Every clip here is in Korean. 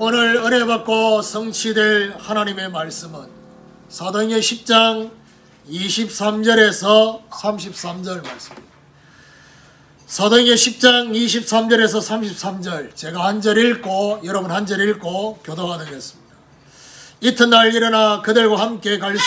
오늘 은혜 받고 성취될 하나님의 말씀은 사도행전 10장 23절에서 33절 말씀입니다. 사도행전 10장 23절에서 33절 제가 한 절 읽고 여러분 한 절 읽고 교도가 되겠습니다. 이튿날 일어나 그들과 함께 갈새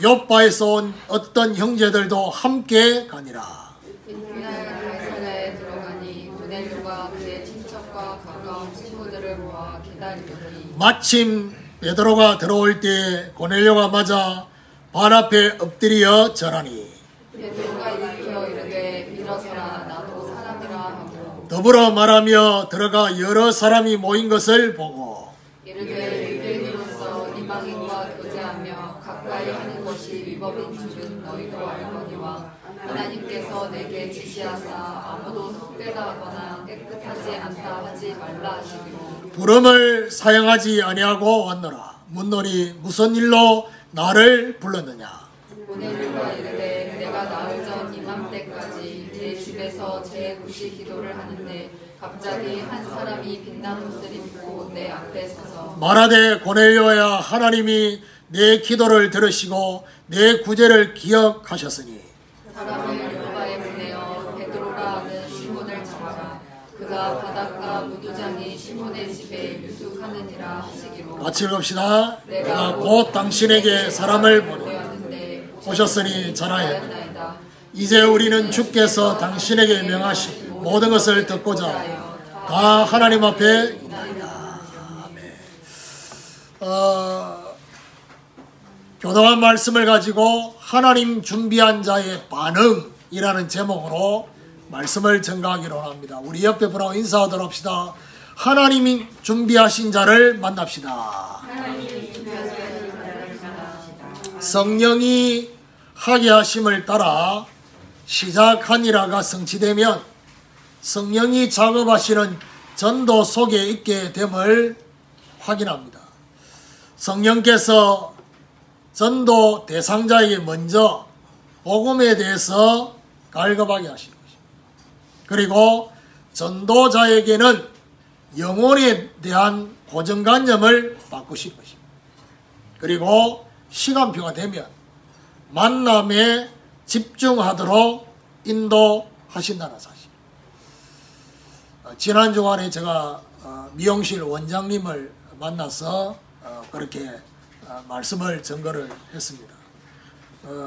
욥바에서 온 어떤 형제들도 함께 가니라. 이튿날 갈사자에 들어가니 고넬료가 그의 친척과 가까운 친구들을 모아 기다리더니 마침 베드로가 들어올 때 고넬료가 맞아 발 앞에 엎드려 절하니 베드로가 일으켜 이르되 일어서라 나도 사람이라 하고 더불어 말하며 들어가 여러 사람이 모인 것을 보고 이르되 유대인으로서 이방인과 교제하며 가까이 하는 것이 위법인 줄은 너희도 알거니와 하나님께서 내게 지시하사 아무도 속되다 하거나 깨끗하지 않다 하지 말라 하시기로 부름을 사용하지 아니하고 왔노라. 묻노니 무슨 일로 나를 불렀느냐. 고넬료가 이르되 내가 나흘 전 이맘때까지 내 집에서 제9시 기도를 하는데 갑자기 한 사람이 빛난 옷을 입고 내 앞에 서서 말하되 고넬료야 하나님이 내 기도를 들으시고 내 구제를 기억하셨으니 사람을 요바에 보내어 베드로라 하는 시몬을 잡아라. 그가 바닷가 무두장이 시몬의 집에 유숙하느니라 하시기로 같이 읽읍시다. 내가 곧 당신에게 사람을 보내 오셨으니 잘하였나이다. 이제 우리는 주께서 당신에게 명하신 모든 것을 듣고자 다 하나님 앞에 있나이다. 아멘. 교도한 말씀을 가지고 하나님 준비한 자의 반응이라는 제목으로 말씀을 전가하기로 합니다. 우리 옆에 분하고 인사하도록 합시다. 하나님이 준비하신 자를 만납시다. 성령이 하게 하심을 따라 시작한 일화가 성취되면 성령이 작업하시는 전도 속에 있게 됨을 확인합니다. 성령께서 전도 대상자에게 먼저 복음에 대해서 갈급하게 하시는 것입니다. 그리고 전도자에게는 영혼에 대한 고정관념을 바꾸실 것입니다. 그리고 시간표가 되면 만남에 집중하도록 인도하신다는 사실. 지난 주간에 제가 미용실 원장님을 만나서 그렇게 말씀을 전거를 했습니다.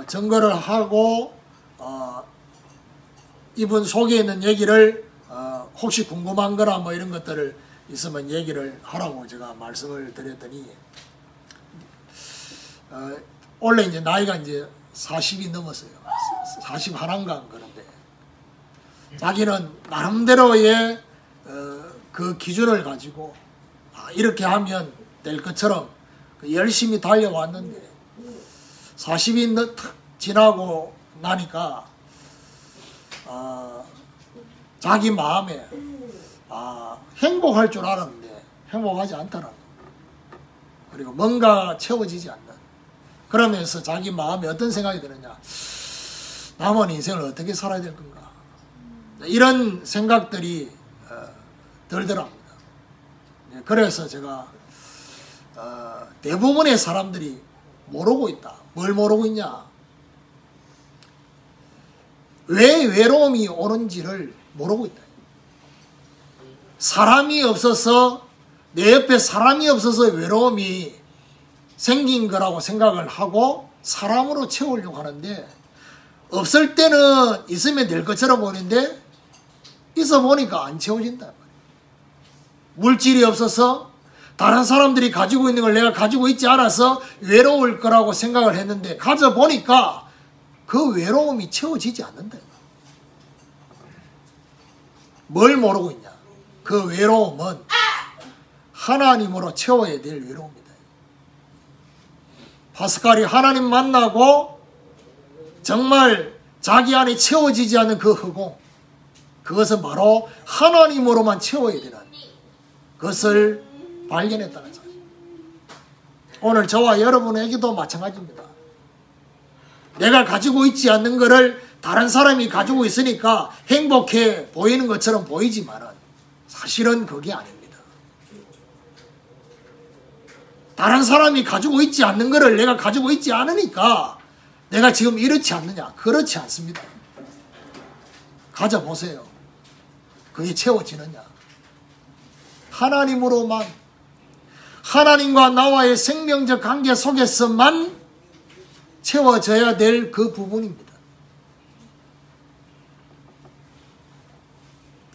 전거를 하고 이분 속에 있는 얘기를 혹시 궁금한 거나 뭐 이런 것들을 있으면 얘기를 하라고 제가 말씀을 드렸더니 원래 이제 나이가 이제 40이 넘었어요. 41인가 그런데 자기는 나름대로의 그 기준을 가지고 이렇게 하면 될 것처럼 열심히 달려왔는데 40이 탁 지나고 나니까 자기 마음에 행복할 줄 알았는데 행복하지 않더라고요. 그리고 뭔가 채워지지 않는 그러면서 자기 마음에 어떤 생각이 드느냐. 남은 인생을 어떻게 살아야 될 건가. 이런 생각들이 들더랍니다. 그래서 제가 대부분의 사람들이 모르고 있다. 뭘 모르고 있냐. 왜 외로움이 오는지를 모르고 있다. 사람이 없어서 내 옆에 사람이 없어서 외로움이 생긴 거라고 생각을 하고 사람으로 채우려고 하는데 없을 때는 있으면 될 것처럼 보이는데 있어 보니까 안 채워진단 말이에요. 물질이 없어서 다른 사람들이 가지고 있는 걸 내가 가지고 있지 않아서 외로울 거라고 생각을 했는데 가져보니까 그 외로움이 채워지지 않는다. 뭘 모르고 있냐. 그 외로움은 하나님으로 채워야 될 외로움이다. 파스칼이 하나님 만나고 정말 자기 안에 채워지지 않는 그 허공, 그것은 바로 하나님으로만 채워야 되는 그것을 발견했다는 사실. 오늘 저와 여러분에게도 마찬가지입니다. 내가 가지고 있지 않는 것을 다른 사람이 가지고 있으니까 행복해 보이는 것처럼 보이지만 사실은 그게 아닙니다. 다른 사람이 가지고 있지 않는 것을 내가 가지고 있지 않으니까 내가 지금 이렇지 않느냐? 그렇지 않습니다. 가져보세요. 그게 채워지느냐? 하나님으로만, 하나님과 나와의 생명적 관계 속에서만 채워져야 될 그 부분입니다.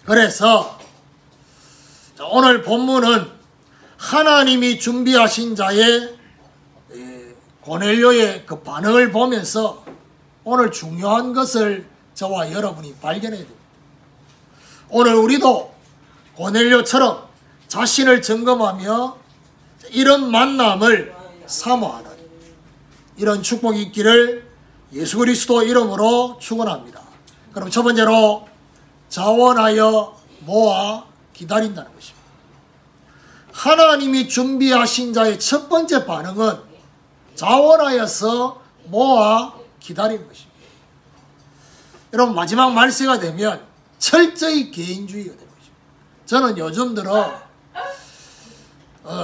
그래서 오늘 본문은 하나님이 준비하신 자의 고넬료의 그 반응을 보면서 오늘 중요한 것을 저와 여러분이 발견해야 됩니다. 오늘 우리도 고넬료처럼 자신을 점검하며 이런 만남을 사모하는 이런 축복이 있기를 예수 그리스도 이름으로 축원합니다. 그럼 첫 번째로 자원하여 모아 기다린다는 것입니다. 하나님이 준비하신 자의 첫 번째 반응은 자원하여서 모아 기다리는 것입니다. 여러분, 마지막 말세가 되면 철저히 개인주의가 되는 것입니다. 저는 요즘 들어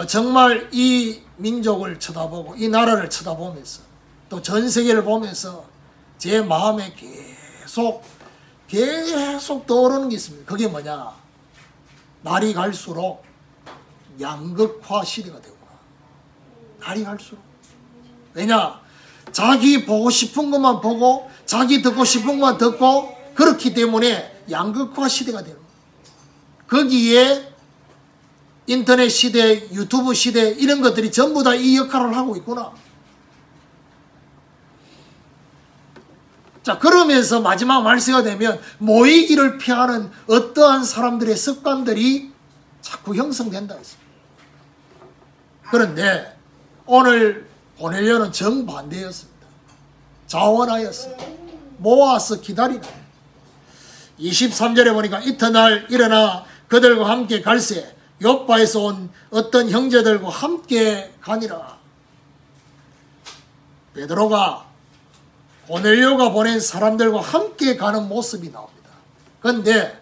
정말 이 민족을 쳐다보고 이 나라를 쳐다보면서 또 전 세계를 보면서 제 마음에 계속 떠오르는 게 있습니다. 그게 뭐냐? 날이 갈수록 양극화 시대가 되구나. 날이 갈수록. 왜냐? 자기 보고 싶은 것만 보고 자기 듣고 싶은 것만 듣고 그렇기 때문에 양극화 시대가 되는 거예요. 거기에 인터넷 시대, 유튜브 시대 이런 것들이 전부 다 이 역할을 하고 있구나. 자, 그러면서 마지막 말세가 되면 모이기를 피하는 어떠한 사람들의 습관들이 자꾸 형성된다 했습니다. 그런데 오늘 고넬료는 정반대였습니다. 자원하였습니다. 모아서 기다리라. 23절에 보니까 이튿날 일어나 그들과 함께 갈새 요바에서 온 어떤 형제들과 함께 가니라. 베드로가 고넬료가 보낸 사람들과 함께 가는 모습이 나옵니다. 그런데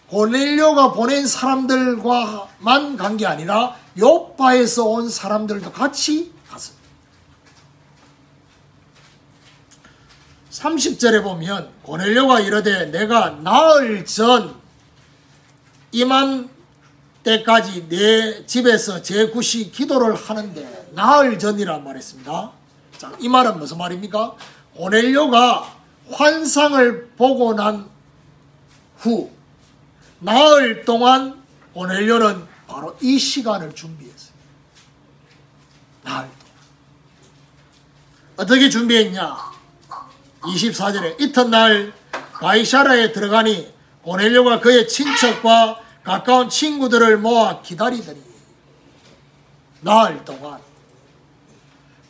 고넬료가 보낸 사람들과만 간 게 아니라 요바에서 온 사람들도 같이 갔습니다. 30절에 보면 고넬료가 이르되 내가 나흘 전 이맘 때까지 내 집에서 제9시 기도를 하는데 나흘 전이란 말했습니다. 자, 이 말은 무슨 말입니까? 고넬료가 환상을 보고 난 후 나흘 동안 고넬료는 바로 이 시간을 준비했어요. 나흘 동안. 어떻게 준비했냐? 24절에 이튿날 가이사랴에 들어가니 고넬료가 그의 친척과 가까운 친구들을 모아 기다리더니 나흘 동안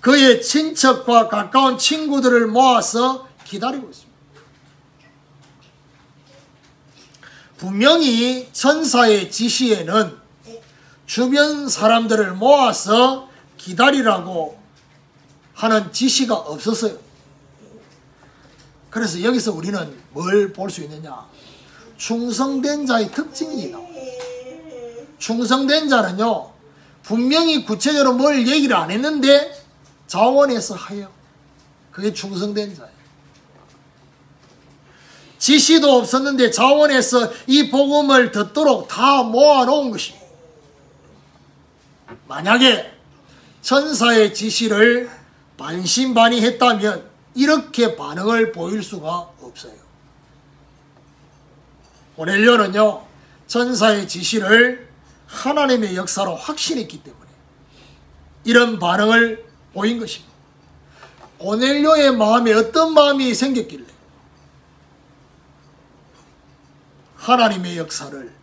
그의 친척과 가까운 친구들을 모아서 기다리고 있습니다. 분명히 천사의 지시에는 주변 사람들을 모아서 기다리라고 하는 지시가 없었어요. 그래서 여기서 우리는 뭘 볼 수 있느냐? 충성된 자의 특징이 나옵니다. 충성된 자는요, 분명히 구체적으로 뭘 얘기를 안 했는데 자원해서 하여. 그게 충성된 자예요. 지시도 없었는데 자원해서 이 복음을 듣도록 다 모아놓은 것입니다. 만약에 천사의 지시를 반신반의했다면 이렇게 반응을 보일 수가 없어요. 고넬료는요, 천사의 지시를 하나님의 역사로 확신했기 때문에 이런 반응을 보인 것입니다. 고넬료의 마음에 어떤 마음이 생겼길래 하나님의 역사를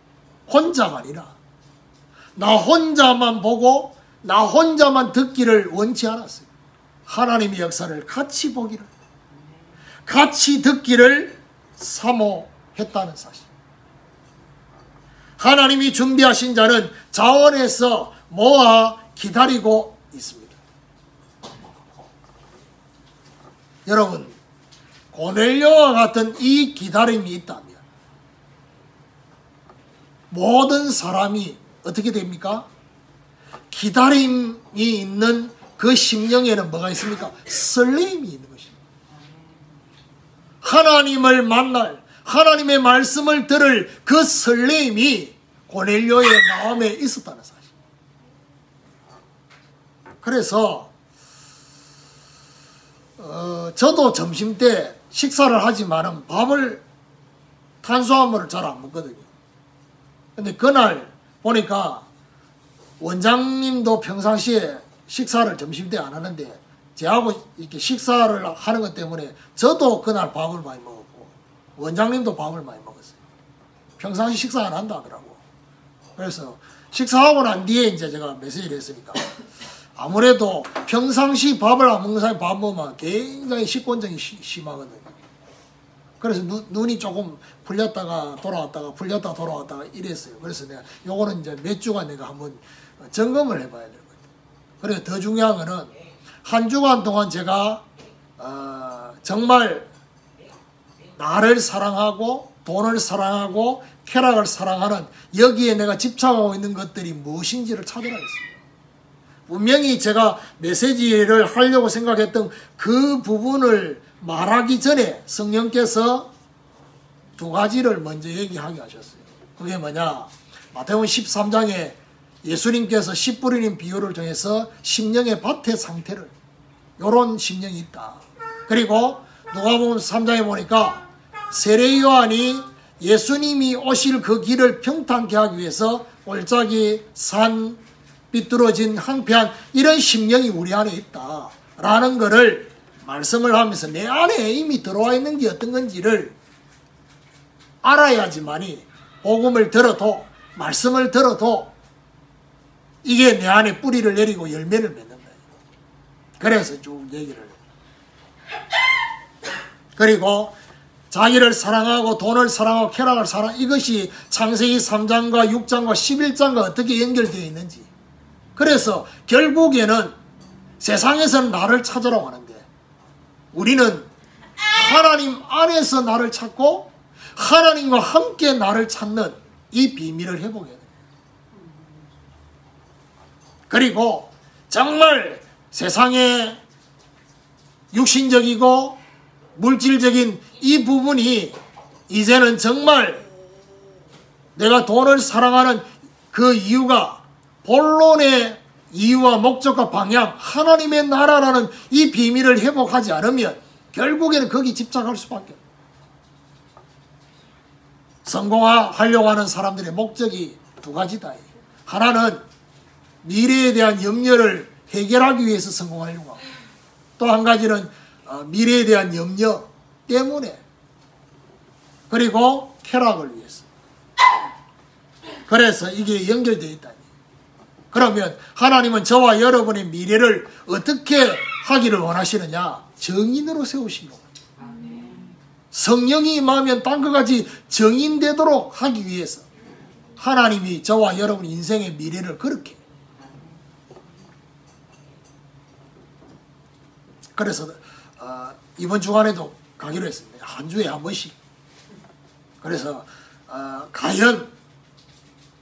혼자가 아니라 나 혼자만 보고 나 혼자만 듣기를 원치 않았어요. 하나님의 역사를 같이 보기를, 같이 듣기를 사모했다는 사실. 하나님이 준비하신 자는 자원해서 모아 기다리고 있습니다. 여러분, 고넬료와 같은 이 기다림이 있다면 모든 사람이 어떻게 됩니까? 기다림이 있는 그 심령에는 뭐가 있습니까? 설렘이 있는 것입니다. 하나님을 만날, 하나님의 말씀을 들을 그 설렘이 고넬료의 마음에 있었다는 사실. 그래서 저도 점심때 식사를 하지만은 밥을, 탄수화물을 잘 안 먹거든요. 근데 그날 보니까 원장님도 평상시에 식사를 점심때 안 하는데 저하고 이렇게 식사를 하는 것 때문에 저도 그날 밥을 많이 먹었고 원장님도 밥을 많이 먹었어요. 평상시 식사 안 한다 하더라고. 그래서 식사하고 난 뒤에 이제 제가 메시지를 했으니까 아무래도 평상시 밥을 안 먹는 사람이 밥 먹으면 굉장히 식곤증이 심하거든요. 그래서 눈이 조금 풀렸다가 돌아왔다가 풀렸다가 돌아왔다가 이랬어요. 그래서 내가 요거는 이제 몇 주간 내가 한번 점검을 해봐야 될 것 같아요. 그래서 더 중요한 거는 한 주간 동안 제가 정말 나를 사랑하고 돈을 사랑하고 쾌락을 사랑하는 여기에 내가 집착하고 있는 것들이 무엇인지를 찾아가겠습니다. 분명히 제가 메시지를 하려고 생각했던 그 부분을 말하기 전에 성령께서 두 가지를 먼저 얘기하게 하셨어요. 그게 뭐냐? 마태복음 13장에 예수님께서 씨 뿌리는 비유를 통해서 심령의 밭의 상태를, 요런 심령이 있다. 그리고 누가복음 3장에 보니까 세례 요한이 예수님이 오실 그 길을 평탄케 하기 위해서 골짜기, 산, 삐뚤어진 황폐한 이런 심령이 우리 안에 있다 라는 거를 말씀을 하면서 내 안에 이미 들어와 있는 게 어떤 건지를 알아야지만이 복음을 들어도, 말씀을 들어도 이게 내 안에 뿌리를 내리고 열매를 맺는다. 그래서 쭉 얘기를. 그리고 자기를 사랑하고 돈을 사랑하고 쾌락을 사랑, 이것이 창세기 3장과 6장과 11장과 어떻게 연결되어 있는지. 그래서 결국에는 세상에서는 나를 찾으라고 하는데 우리는 하나님 안에서 나를 찾고 하나님과 함께 나를 찾는 이 비밀을 회복해야 됩니다. 그리고 정말 세상에 육신적이고 물질적인 이 부분이 이제는 정말 내가 돈을 사랑하는 그 이유가 본론의 이유와 목적과 방향, 하나님의 나라라는 이 비밀을 회복하지 않으면 결국에는 거기 집착할 수밖에 없어요. 성공하려고 하는 사람들의 목적이 두 가지다. 하나는 미래에 대한 염려를 해결하기 위해서 성공하려고 하고, 또 한 가지는 미래에 대한 염려 때문에, 그리고 쾌락을 위해서. 그래서 이게 연결되어 있다. 그러면 하나님은 저와 여러분의 미래를 어떻게 하기를 원하시느냐? 정인으로 세우시고 성령이 임하면 땅과 같이 정인되도록 하기 위해서 하나님이 저와 여러분 인생의 미래를 그렇게. 그래서 이번 주간에도 가기로 했습니다. 한 주에 한 번씩. 그래서 과연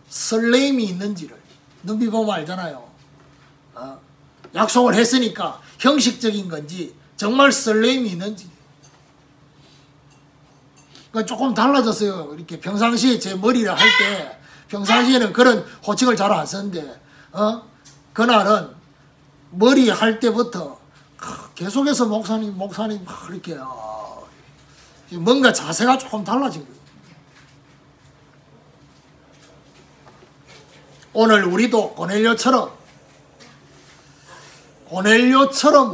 설렘이 있는지를 눈빛 보면 알잖아요. 약속을 했으니까 형식적인 건지 정말 설렘이 있는지. 그러니까 조금 달라졌어요. 이렇게 평상시에 제 머리를 할 때 평상시에는 그런 호칭을 잘 안 썼는데 그날은 머리 할 때부터 계속해서 목사님 막 이렇게 뭔가 자세가 조금 달라진 거예요. 오늘 우리도 고넬료처럼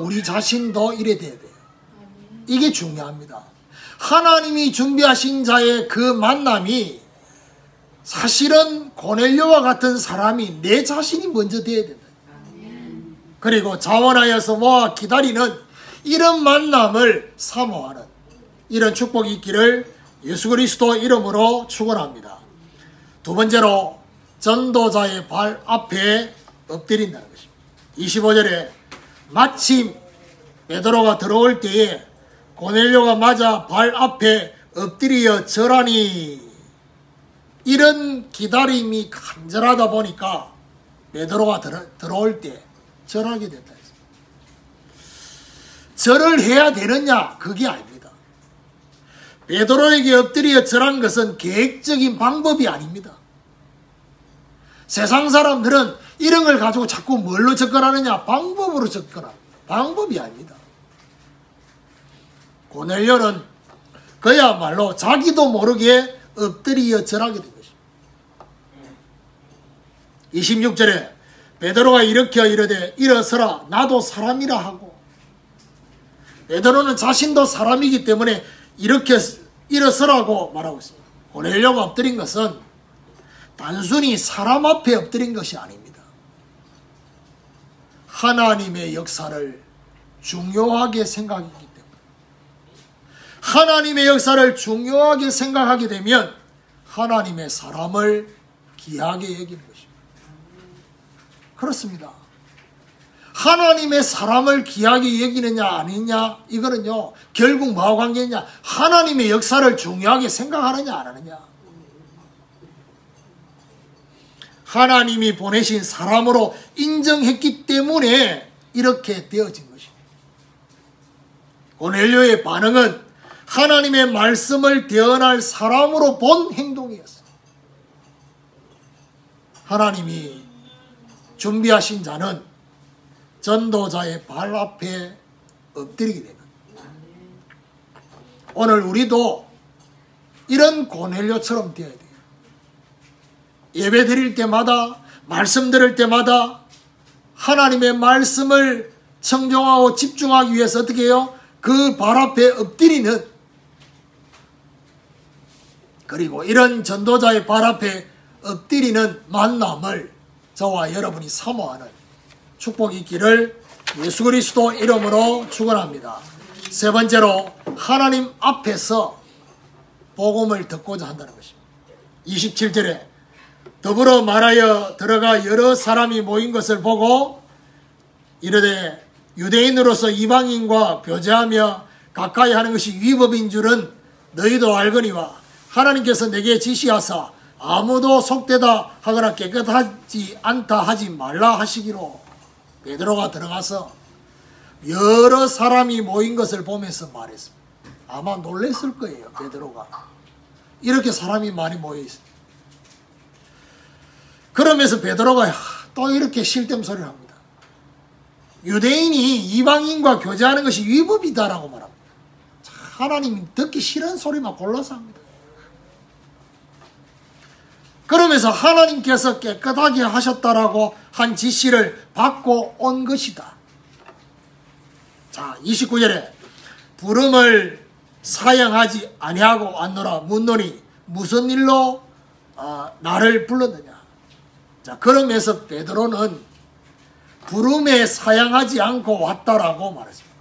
우리 자신도 이래 돼야 돼요. 이게 중요합니다. 하나님이 준비하신 자의 그 만남이 사실은 고넬료와 같은 사람이 내 자신이 먼저 돼야 된다. 그리고 자원하여서 모아 기다리는 이런 만남을 사모하는 이런 축복이 있기를 예수 그리스도 이름으로 축원합니다. 두 번째로 전도자의 발 앞에 엎드린다는 것입니다. 25절에 마침 베드로가 들어올 때에 고넬료가 맞아 발 앞에 엎드려 절하니, 이런 기다림이 간절하다 보니까 베드로가 들어올 때 절하게 됐다 했습니다. 절을 해야 되느냐? 그게 아닙니다. 베드로에게 엎드려 절한 것은 계획적인 방법이 아닙니다. 세상 사람들은 이런 걸 가지고 자꾸 뭘로 접근하느냐? 방법으로 접근합니다. 방법이 아닙니다. 고넬료는 그야말로 자기도 모르게 엎드려 절하게 된 것입니다. 26절에 베드로가 일으켜 이르되 일어서라 나도 사람이라 하고, 베드로는 자신도 사람이기 때문에 이렇게 일어서라고 말하고 있습니다. 고넬료가 엎드린 것은 단순히 사람 앞에 엎드린 것이 아닙니다. 하나님의 역사를 중요하게 생각했기 때문에, 하나님의 역사를 중요하게 생각하게 되면 하나님의 사람을 귀하게 여기는 것입니다. 그렇습니다. 하나님의 사람을 귀하게 여기느냐 아니냐, 이거는요 결국 뭐와 관계있냐? 하나님의 역사를 중요하게 생각하느냐 안 하느냐. 하나님이 보내신 사람으로 인정했기 때문에 이렇게 되어진 것입니다. 고넬료의 반응은 하나님의 말씀을 대언할 사람으로 본 행동이었어요. 하나님이 준비하신 자는 전도자의 발 앞에 엎드리게 되는, 오늘 우리도 이런 고넬료처럼 되어야 돼요. 예배 드릴 때마다, 말씀 들을 때마다 하나님의 말씀을 청종하고 집중하기 위해서 어떻게 해요? 그 발 앞에 엎드리는, 그리고 이런 전도자의 발 앞에 엎드리는 만남을 저와 여러분이 사모하는 축복이 있기를 예수 그리스도 이름으로 축원합니다. 세 번째로 하나님 앞에서 복음을 듣고자 한다는 것입니다. 27절에 더불어 말하여 들어가 여러 사람이 모인 것을 보고 이르되 유대인으로서 이방인과 교제하며 가까이 하는 것이 위법인 줄은 너희도 알거니와 하나님께서 내게 지시하사 아무도 속되다 하거나 깨끗하지 않다 하지 말라 하시기로, 베드로가 들어가서 여러 사람이 모인 것을 보면서 말했습니다. 아마 놀랐을 거예요. 베드로가 이렇게 사람이 많이 모여 있어요. 그러면서 베드로가 또 이렇게 실댐 소리를 합니다. 유대인이 이방인과 교제하는 것이 위법이다라고 말합니다. 하나님이 듣기 싫은 소리만 골라서 합니다. 그러면서 하나님께서 깨끗하게 하셨다라고 한 지시를 받고 온 것이다. 자, 29절에 부름을 사양하지 아니하고 왔노라 묻노니 무슨 일로 나를 불렀느냐. 자, 그러면서 베드로는 부름에 사양하지 않고 왔다라고 말했습니다.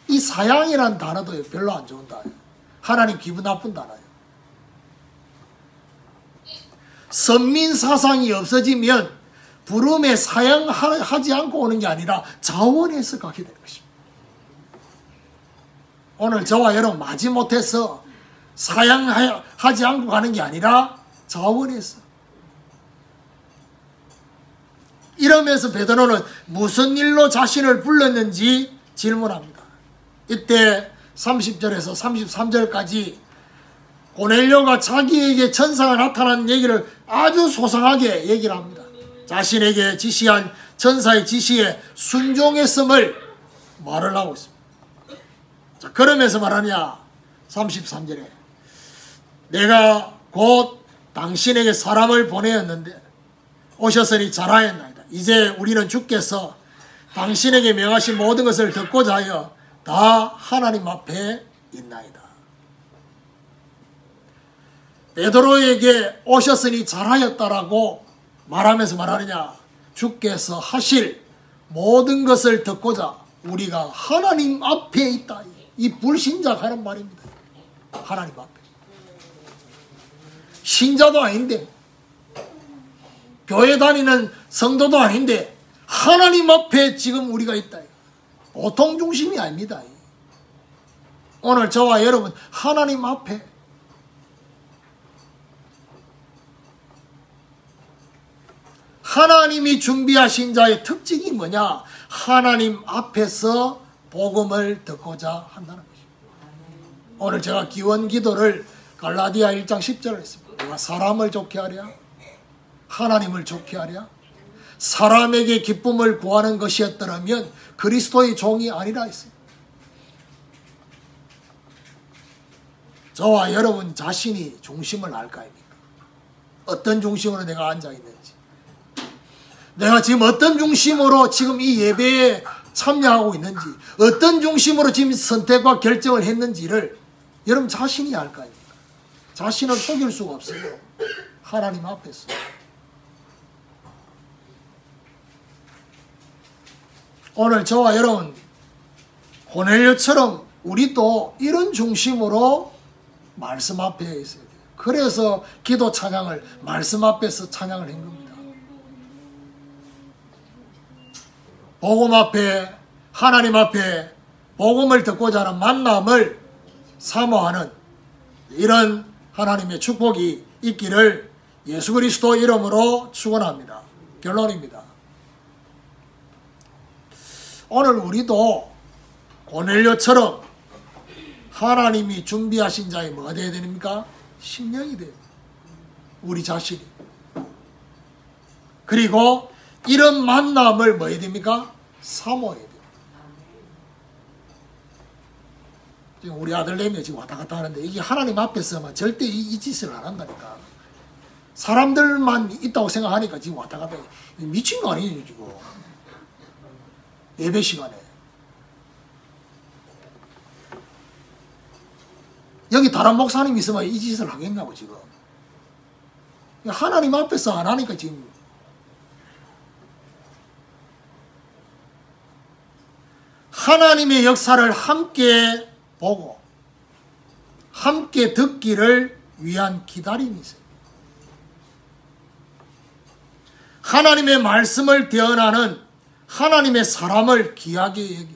이 사양이라는 단어도 별로 안 좋은 단어예요. 하나님 기분 나쁜 단어예요. 선민 사상이 없어지면 부름에 사양하지 않고 오는 게 아니라 자원해서 가게 되는 것입니다. 오늘 저와 여러분 마지못해서 사양하지 않고 가는 게 아니라 자원해서. 이러면서 베드로는 무슨 일로 자신을 불렀는지 질문합니다. 이때 30절에서 33절까지 고넬료가 자기에게 천사가 나타난 얘기를 아주 소상하게 얘기를 합니다. 자신에게 지시한 천사의 지시에 순종했음을 말을 하고 있습니다. 자, 그러면서 말하냐. 33절에 내가 곧 당신에게 사람을 보내었는데 오셨으니 잘하였나이다. 이제 우리는 주께서 당신에게 명하신 모든 것을 듣고자 하여 다 하나님 앞에 있나이다. 베드로에게 오셨으니 잘하였다라고 말하면서 말하느냐. 주께서 하실 모든 것을 듣고자 우리가 하나님 앞에 있다. 이 불신자가 하는 말입니다. 하나님 앞에. 신자도 아닌데, 교회 다니는 성도도 아닌데 하나님 앞에 지금 우리가 있다. 보통 중심이 아닙니다. 오늘 저와 여러분 하나님 앞에, 하나님이 준비하신 자의 특징이 뭐냐? 하나님 앞에서 복음을 듣고자 한다는 것입니다. 오늘 제가 기원 기도를 갈라디아 1장 10절을 했습니다. 내가 사람을 좋게 하랴? 하나님을 좋게 하랴? 사람에게 기쁨을 구하는 것이었더라면 그리스도의 종이 아니라 했습니다. 저와 여러분 자신이 중심을 알까 아닙니까? 어떤 중심으로 내가 앉아있는지, 내가 지금 어떤 중심으로 지금 이 예배에 참여하고 있는지, 어떤 중심으로 지금 선택과 결정을 했는지를 여러분 자신이 알까 아닙니까? 자신을 속일 수가 없어요. 하나님 앞에서. 오늘 저와 여러분 고넬료처럼 우리도 이런 중심으로 말씀 앞에 있어야 돼요. 그래서 기도 찬양을 말씀 앞에서 찬양을 한 겁니다. 복음 앞에, 하나님 앞에 복음을 듣고자 하는 만남을 사모하는 이런 하나님의 축복이 있기를 예수 그리스도 이름으로 축원합니다. 결론입니다. 오늘 우리도 고넬료처럼 하나님이 준비하신 자에 뭐가 되어야 됩니까? 심령이 돼요. 우리 자신이. 그리고 이런 만남을 뭐 해야 됩니까? 사모해야 돼요. 지금 우리 아들내미 지금 왔다 갔다 하는데 이게 하나님 앞에서만 절대 이 짓을 안 한다니까. 사람들만 있다고 생각하니까 지금 왔다 갔다 해. 미친 거 아니에요 지금. 예배 시간에. 여기 다른 목사님 있으면 이 짓을 하겠냐고 지금. 하나님 앞에서 안 하니까 지금. 하나님의 역사를 함께 보고 함께 듣기를 위한 기다림이 있어요. 하나님의 말씀을 대언하는 하나님의 사람을 귀하게 여기는,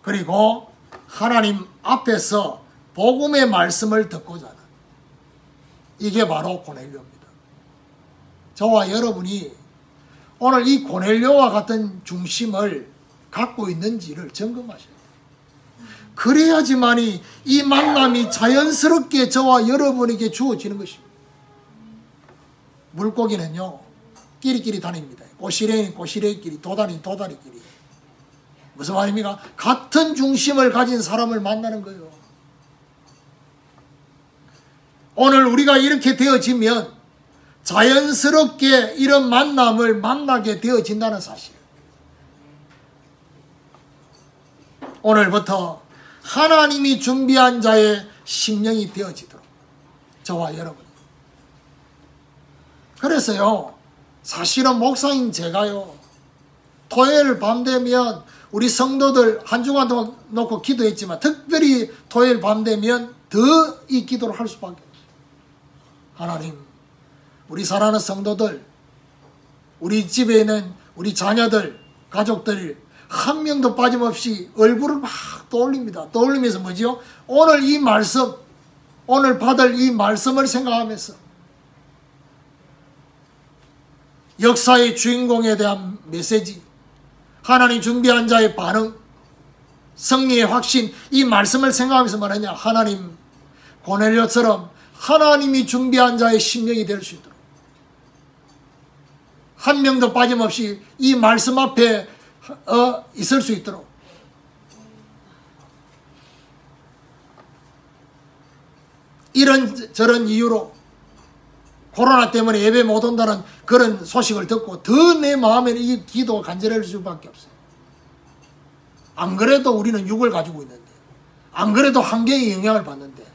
그리고 하나님 앞에서 복음의 말씀을 듣고자 하는, 이게 바로 고넬료입니다. 저와 여러분이 오늘 이 고넬료와 같은 중심을 갖고 있는지를 점검하셔야 돼요. 그래야지만이 이 만남이 자연스럽게 저와 여러분에게 주어지는 것입니다. 물고기는요 끼리끼리 다닙니다. 꼬시래는 꼬시래끼리, 도다리는 도다리끼리. 무슨 말입니까? 같은 중심을 가진 사람을 만나는 거예요. 오늘 우리가 이렇게 되어지면 자연스럽게 이런 만남을 만나게 되어진다는 사실. 오늘부터 하나님이 준비한 자의 심령이 되어지도록 저와 여러분. 그래서요, 사실은 목사인 제가요, 토요일 밤 되면 우리 성도들 한 주간 동안 놓고 기도했지만 특별히 토요일 밤 되면 더 이 기도를 할 수밖에 없어요. 하나님, 우리 사랑하는 성도들, 우리 집에 있는 우리 자녀들, 가족들 한 명도 빠짐없이 얼굴을 막 떠올립니다. 떠올리면서 뭐지요? 오늘 이 말씀, 오늘 받을 이 말씀을 생각하면서 역사의 주인공에 대한 메시지, 하나님 준비한 자의 반응, 승리의 확신, 이 말씀을 생각하면서 말하냐, 하나님, 고넬료처럼 하나님이 준비한 자의 심령이 될 수 있도록, 한 명도 빠짐없이 이 말씀 앞에 있을 수 있도록, 이런저런 이유로 코로나 때문에 예배 못 온다는 그런 소식을 듣고 더 내 마음에는 이 기도가 간절할 수밖에 없어요. 안 그래도 우리는 육을 가지고 있는데, 안 그래도 환경의 영향을 받는데,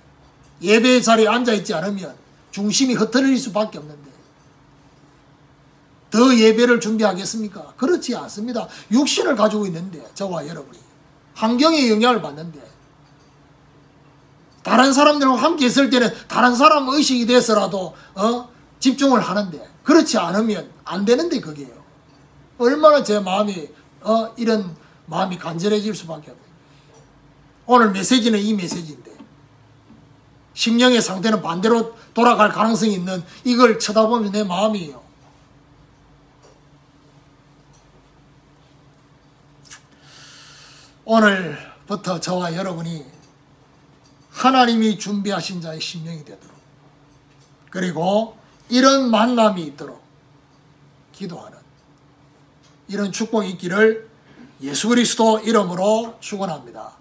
예배 자리에 앉아있지 않으면 중심이 흐트러질 수밖에 없는데 더 예배를 준비하겠습니까? 그렇지 않습니다. 육신을 가지고 있는데, 저와 여러분이 환경의 영향을 받는데, 다른 사람들과 함께 있을 때는 다른 사람 의식이 돼서라도 집중을 하는데, 그렇지 않으면 안 되는데, 그게요. 얼마나 제 마음이 이런 마음이 간절해질 수밖에 없어요. 오늘 메시지는 이 메시지인데 심령의 상태는 반대로 돌아갈 가능성이 있는 이걸 쳐다보면 내 마음이에요. 오늘부터 저와 여러분이 하나님이 준비하신 자의 심령이 되도록, 그리고 이런 만남이 있도록 기도하는 이런 축복이 있기를 예수 그리스도 이름으로 축원합니다.